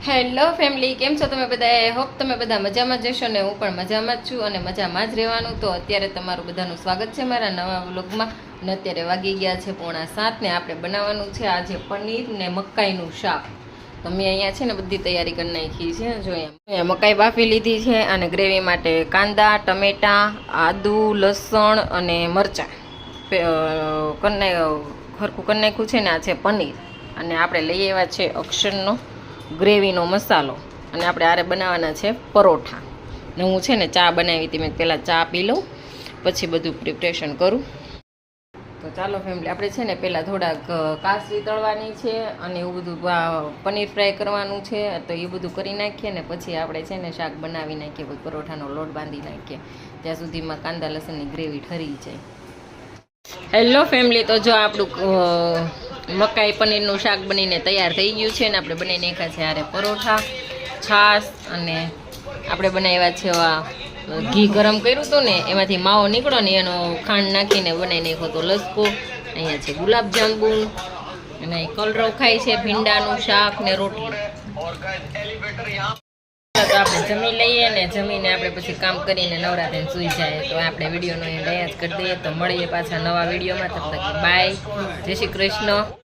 Hello family, કેમ છો તમે બધા? આઈ હોપ તમે બધા મજામાં જ જશો ને હું પણ મજામાં જ છું અને મજામાં જ રહેવાનું. તો અત્યારે તમારું બધાનું સ્વાગત છે મારા નવા વ્લોગમાં. ને અત્યારે વાગી ગયા છે 6:45 ને આપણે બનાવવાનું છે આજે પનીર ને મકાઈનું શાક. તો મેં અહીંયા છે ને બધી તૈયારી કરી નાખી છે. જો અહીંયા મકાઈ બાફી લીધી છે અને ગ્રેવી માટે કાંદા, ટમેટા, આદુ, લસણ અને મરચાં ખરખું કરી નાખ્યું છે ને. આ છે પનીર અને આપણે લઈ આવ્યા છે અક્ષરનો ગ્રેવીનો મસાલો અને આપણે આરે બનાવવાના છે પરોઠા. ને હું છે ને ચા બનાવી હતી, મેં પહેલાં ચા પી લઉં પછી બધું પ્રિપરેશન કરું. તો ચાલો ફેમિલી, આપણે છે ને પહેલાં થોડાક કાસરી તળવાની છે અને એવું બધું પનીર ફ્રાય કરવાનું છે. તો એ બધું કરી નાખીએ ને પછી આપણે છે ને શાક બનાવી નાખીએ, પછી પરોઠાનો લોટ બાંધી નાખીએ ત્યાં સુધીમાં કાંદા લસણની ગ્રેવી ઠરી જાય. હેલો ફેમિલી, તો જો આપણું મકાઈ પનીરનું શાક બનીને તૈયાર થઈ ગયું છે ને આપણે બનાવી નાખ્યા છે આરે પરોઠા, છાશ અને આપણે બનાવ્યા છે ઘી ગરમ કર્યું હતું ને એમાંથી માવો નીકળો ને એનો ખાંડ નાખીને બનાવી નાખ્યો તો લસકો. અહીંયા છે ગુલાબજાંબુ અને કલરવ ખાય છે, ભીંડાનું શાક ને રોટલી. તો આપણે જમી લઈએ ને જમીને આપણે પછી કામ કરીને નવરા થઈને સૂઈ જાય. તો આપણે વિડીયોનો એન્ડ અહીંયા જ કરી દઈએ. તો મળીએ પાછા નવા વિડીયોમાં. તબ તક બાય, જય શ્રી કૃષ્ણ.